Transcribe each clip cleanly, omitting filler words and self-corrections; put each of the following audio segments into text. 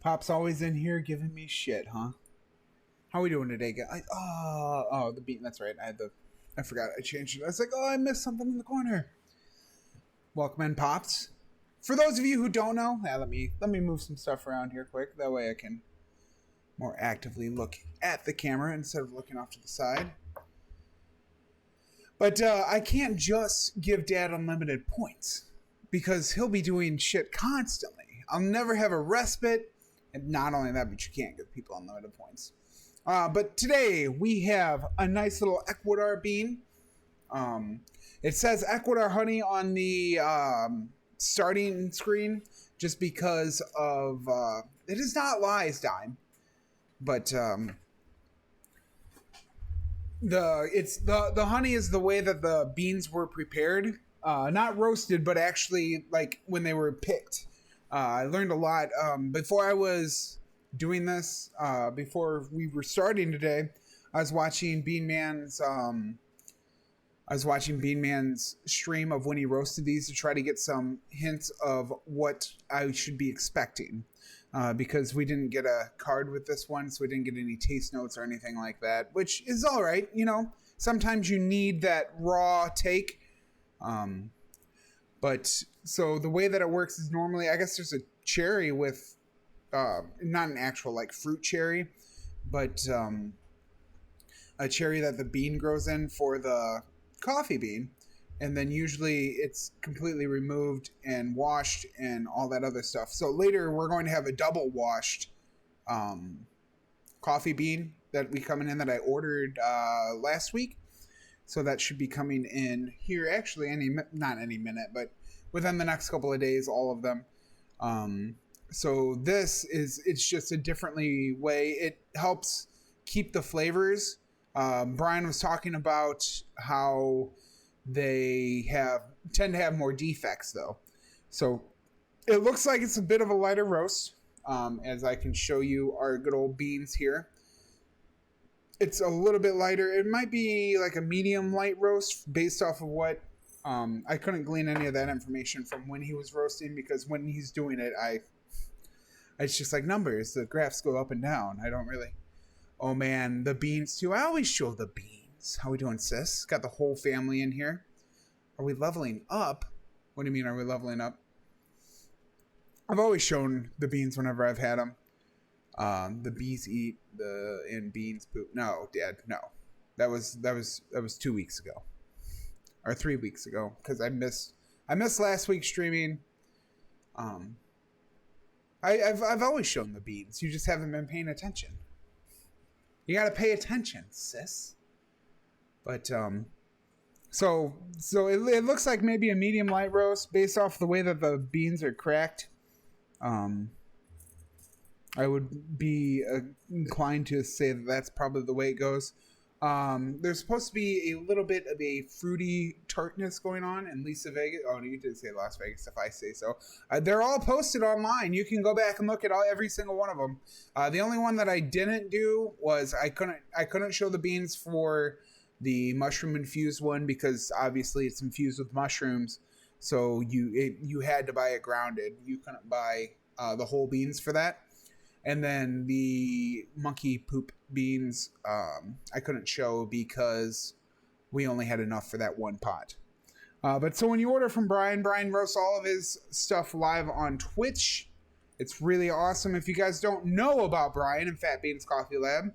Pop's always in here giving me shit, huh? How we doing today, guys? The beat. That's right. I forgot. I changed it. I was like, oh, I missed something in the corner. Welcome in, Pops. For those of you who don't know, let me move some stuff around here quick. That way I can more actively look at the camera instead of looking off to the side. But I can't just give Dad unlimited points because he'll be doing shit constantly. I'll never have a respite. And not only that, but you can't give people unlimited points. But today we have a nice little Ecuador bean. It says Ecuador honey on the starting screen just because of it is not Lie's dime, but the honey is the way that the beans were prepared, not roasted, but actually like when they were picked. I learned a lot before I was doing this. Before we were starting today, I was watching Bean Man's stream of when he roasted these to try to get some hints of what I should be expecting. Because we didn't get a card with this one, so we didn't get any taste notes or anything like that, which is all right. You know, sometimes you need that raw take. But so the way that it works is normally, I guess there's a cherry with, not an actual like fruit cherry, but a cherry that the bean grows in for the coffee bean. And then usually it's completely removed and washed and all that other stuff. So later we're going to have a double washed coffee bean that we coming in that I ordered last week. So that should be coming in here actually not any minute, but within the next couple of days, all of them. So it's just a differently way. It helps keep the flavors. Brian was talking about how they tend to have more defects though. So it looks like it's a bit of a lighter roast, as I can show you our good old beans here. It's a little bit lighter. It might be like a medium light roast based off of what I couldn't glean any of that information from when he was roasting, because when he's doing it, it's just like numbers. The graphs go up and down. I don't really. Oh man, the beans too. I always show the beans. How we doing, sis? Got the whole family in here. Are we leveling up? What do you mean, are we leveling up? I've always shown the beans whenever I've had them. The bees eat and beans poop. No, Dad, no. That was 2 weeks ago, or 3 weeks ago, because I missed last week's streaming. I've always shown the beans. You just haven't been paying attention. You gotta pay attention, sis. But so it looks like maybe a medium light roast based off the way that the beans are cracked. I would be inclined to say that that's probably the way it goes. There's supposed to be a little bit of a fruity tartness going on in Lisa Vegas. Oh, you did say Las Vegas, if I say so. They're all posted online. You can go back and look at every single one of them. The only one that I didn't do was I couldn't show the beans for the mushroom infused one because obviously it's infused with mushrooms. So you had to buy it grounded. You couldn't buy the whole beans for that. And then the monkey poop beans, I couldn't show because we only had enough for that one pot. But so when you order from Brian roasts all of his stuff live on Twitch. It's really awesome. If you guys don't know about Brian and Fat Beans Coffee Lab,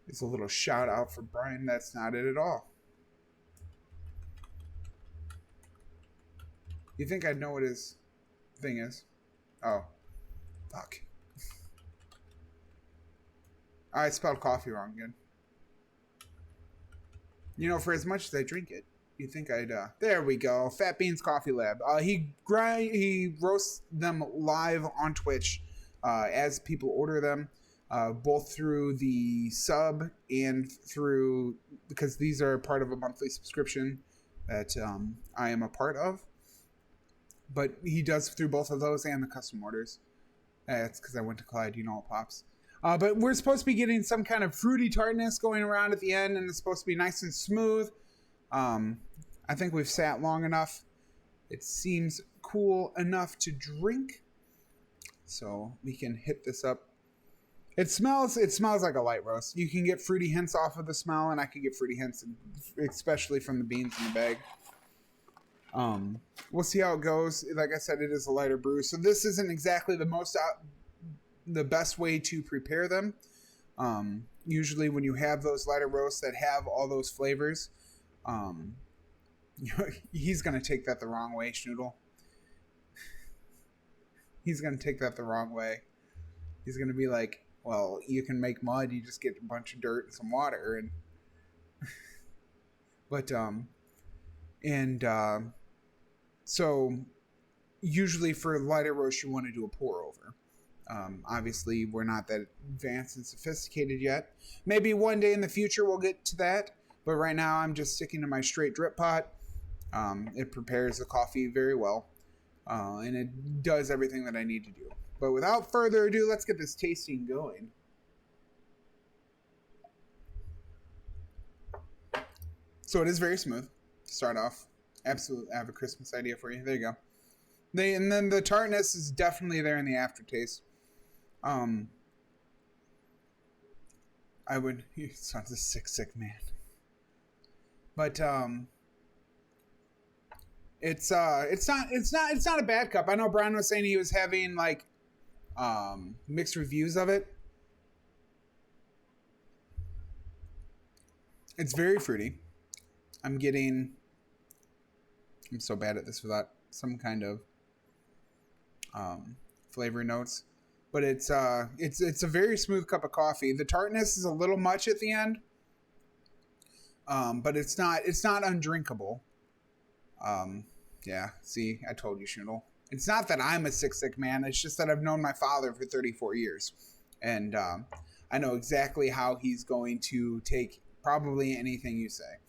it's a little shout out for Brian. That's not it at all. You think I'd know what his thing is? Oh, fuck. I spelled coffee wrong again. You know, for as much as I drink it, you think I'd there we go. Fat Beans Coffee Lab. He roasts them live on Twitch as people order them, both through the sub and through, because these are part of a monthly subscription that I am a part of. But he does through both of those and the custom orders. That's because I went to Clyde, you know it pops. But we're supposed to be getting some kind of fruity tartness going around at the end, and it's supposed to be nice and smooth. I think we've sat long enough. It seems cool enough to drink. So we can hit this up. It smells like a light roast. You can get fruity hints off of the smell, and I can get fruity hints, especially from the beans in the bag. We'll see how it goes. Like I said, it is a lighter brew, so this isn't exactly the best way to prepare them. Usually when you have those lighter roasts that have all those flavors, he's gonna take that the wrong way, Schnoodle. He's gonna take that the wrong way. He's gonna be like, well, you can make mud, you just get a bunch of dirt and some water, and so usually for lighter roast you want to do a pour over. Obviously we're not that advanced and sophisticated yet. Maybe one day in the future we'll get to that, but right now I'm just sticking to my straight drip pot. It prepares the coffee very well, and it does everything that I need to do. But without further ado, let's get this tasting going. So it is very smooth to start off. Absolutely, I have a Christmas idea for you. There you go. And then the tartness is definitely there in the aftertaste. I would. He sounds a sick man. But it's not a bad cup. I know Brian was saying he was having like mixed reviews of it. It's very fruity. I'm so bad at this without some kind of flavor notes, but it's a very smooth cup of coffee. The tartness is a little much at the end, but it's not undrinkable. Yeah, see, I told you, Schnoodle. It's not that I'm a sick man. It's just that I've known my father for 34 years, and I know exactly how he's going to take probably anything you say.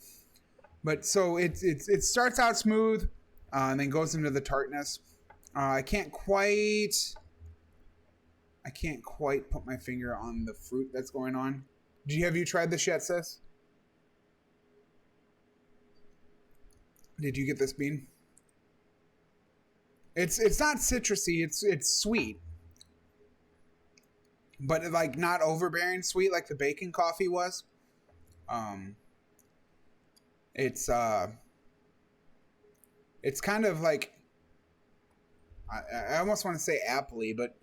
But so it starts out smooth, and then goes into the tartness. I can't quite put my finger on the fruit that's going on. Have you tried this yet, sis? Did you get this bean? It's not citrusy. It's sweet, but like not overbearing sweet like the bacon coffee was. It's kind of like I almost want to say appley, but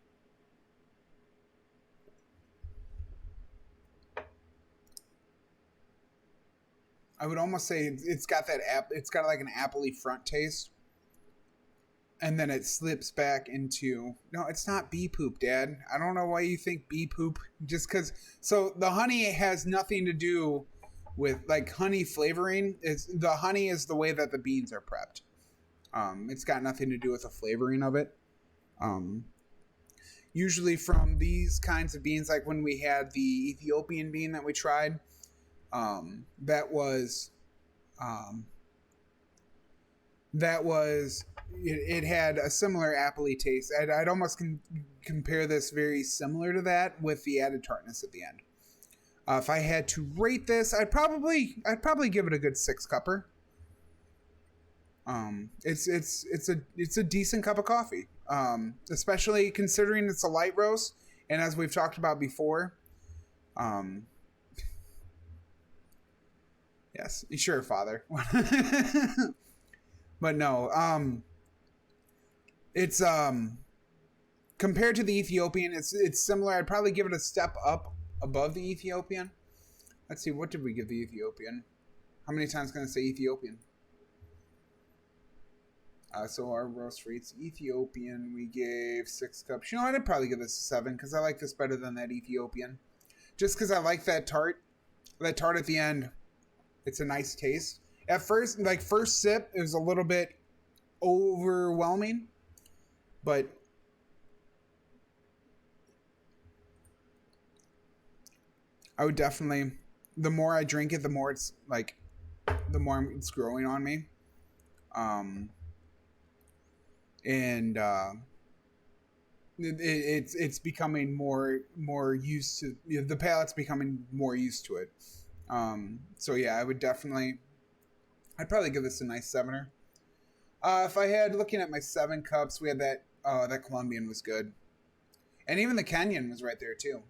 I would almost say it's got like an appley front taste, and then it slips back into no, it's not bee poop, Dad. I don't know why you think bee poop just because. So the honey has nothing to do with like honey flavoring. The honey is the way that the beans are prepped. It's got nothing to do with the flavoring of it. Usually from these kinds of beans, like when we had the Ethiopian bean that we tried, that was it had a similar appley taste. I'd almost compare this very similar to that with the added tartness at the end. If I had to rate this, I'd probably give it a good 6-cupper. It's a decent cup of coffee, especially considering it's a light roast, and as we've talked about before, yes, sure, Father. But no, it's compared to the Ethiopian, it's similar. I'd probably give it a step up above the Ethiopian. Let's see, what did we give the Ethiopian? How many times can I say Ethiopian? So our roast rates, Ethiopian, we gave 6 cups. You know what? I'd probably give this a 7 because I like this better than that Ethiopian. Just because I like that tart. That tart at the end, it's a nice taste. At first, like first sip, it was a little bit overwhelming, but I would definitely, the more I drink it, the more it's growing on me. And it's becoming more used to, the palate's becoming more used to it. So yeah, I'd probably give this a nice 7-er. If I had looking at my 7 cups, we had that. That Colombian was good, and even the Kenyan was right there too.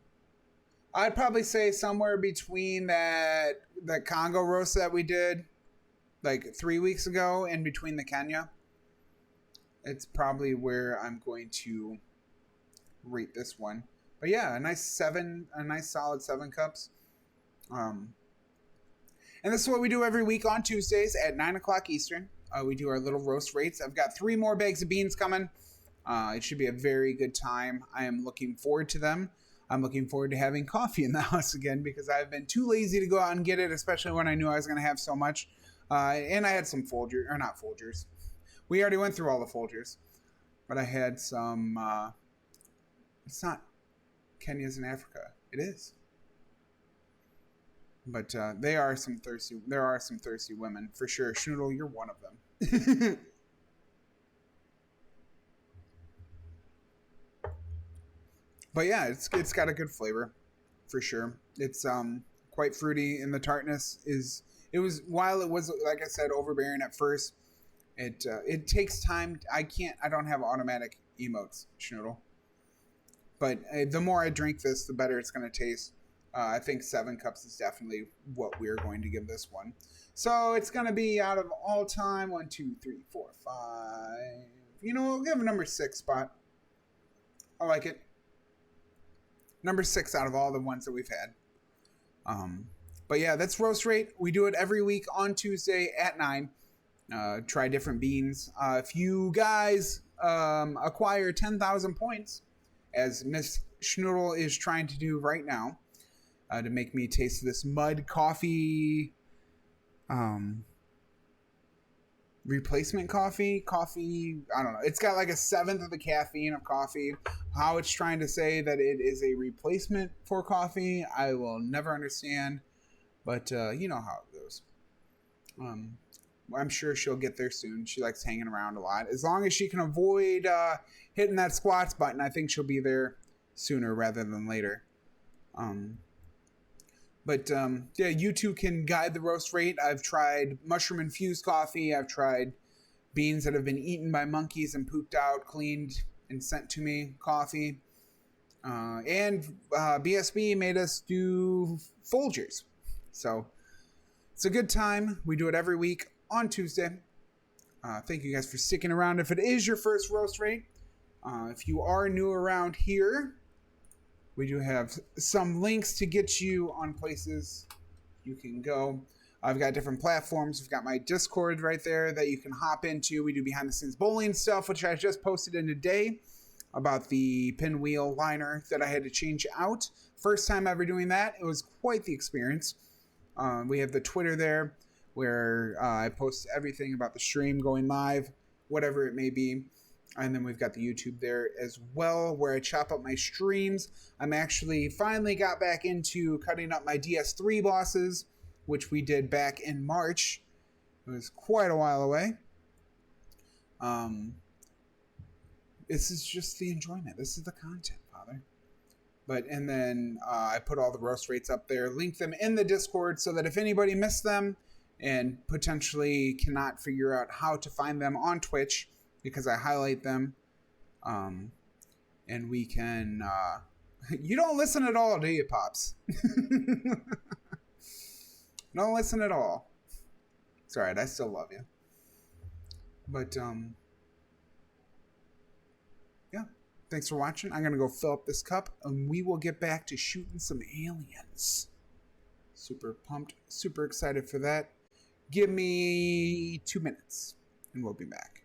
I'd probably say somewhere between that Congo roast that we did like 3 weeks ago, and between the Kenya, it's probably where I'm going to rate this one. But yeah, a nice solid 7 cups. Um, and this is what we do every week on Tuesdays at 9 o'clock Eastern. We do our little roast rates. I've got 3 more bags of beans coming. It should be a very good time. I am looking forward to them. I'm looking forward to having coffee in the house again because I've been too lazy to go out and get it, especially when I knew I was going to have so much. And I had some Folgers, or not Folgers. We already went through all the Folgers, but I had some. It's not Kenya's in Africa. It is. But there are some thirsty women for sure. Schnoodle, you're one of them. But yeah, it's got a good flavor, for sure. It's quite fruity, and the tartness is. It was while it was like I said overbearing at first. It takes time. I don't have automatic emotes, Schnoodle. But the more I drink this, the better it's going to taste. I think 7 cups is definitely what we're going to give this one. So it's going to be out of all time 1, 2, 3, 4, 5. You know, we'll give a number 6 spot. I like it. Number 6 out of all the ones that we've had. But yeah, that's roast rate. We do it every week on Tuesday at 9. Try different beans. If you guys acquire 10,000 points, as Miss Schnoodle is trying to do right now, to make me taste this mud coffee, replacement coffee. I don't know. It's got like a 1/7 of the caffeine of coffee. How it's trying to say that it is a replacement for coffee, I will never understand. But you know how it goes. I'm sure she'll get there soon. She likes hanging around a lot. As long as she can avoid hitting that squats button, I think she'll be there sooner rather than later. But yeah, you two can guide the roast rate. I've tried mushroom infused coffee. I've tried beans that have been eaten by monkeys and pooped out, cleaned, and sent to me coffee. And BSB made us do Folgers. So it's a good time. We do it every week on Tuesday. Thank you guys for sticking around. If it is your first roast rate, if you are new around here, we do have some links to get you on places you can go. I've got different platforms. We've got my Discord right there that you can hop into. We do behind the scenes bowling stuff, which I just posted in today about the pinwheel liner that I had to change out. First time ever doing that. It was quite the experience. We have the Twitter there where I post everything about the stream going live, whatever it may be. And then we've got the YouTube there as well where I chop up my streams. I'm actually finally got back into cutting up my DS3 bosses, which we did back in March. It was quite a while away. This is just the enjoyment. This is the content, Father. And then I put all the roast rates up there, link them in the Discord so that if anybody missed them and potentially cannot figure out how to find them on Twitch, because I highlight them, and we can... you don't listen at all, do you, Pops? Don't listen at all. It's alright, I still love you. But, yeah. Thanks for watching. I'm going to go fill up this cup, and we will get back to shooting some aliens. Super pumped. Super excited for that. Give me 2 minutes, and we'll be back.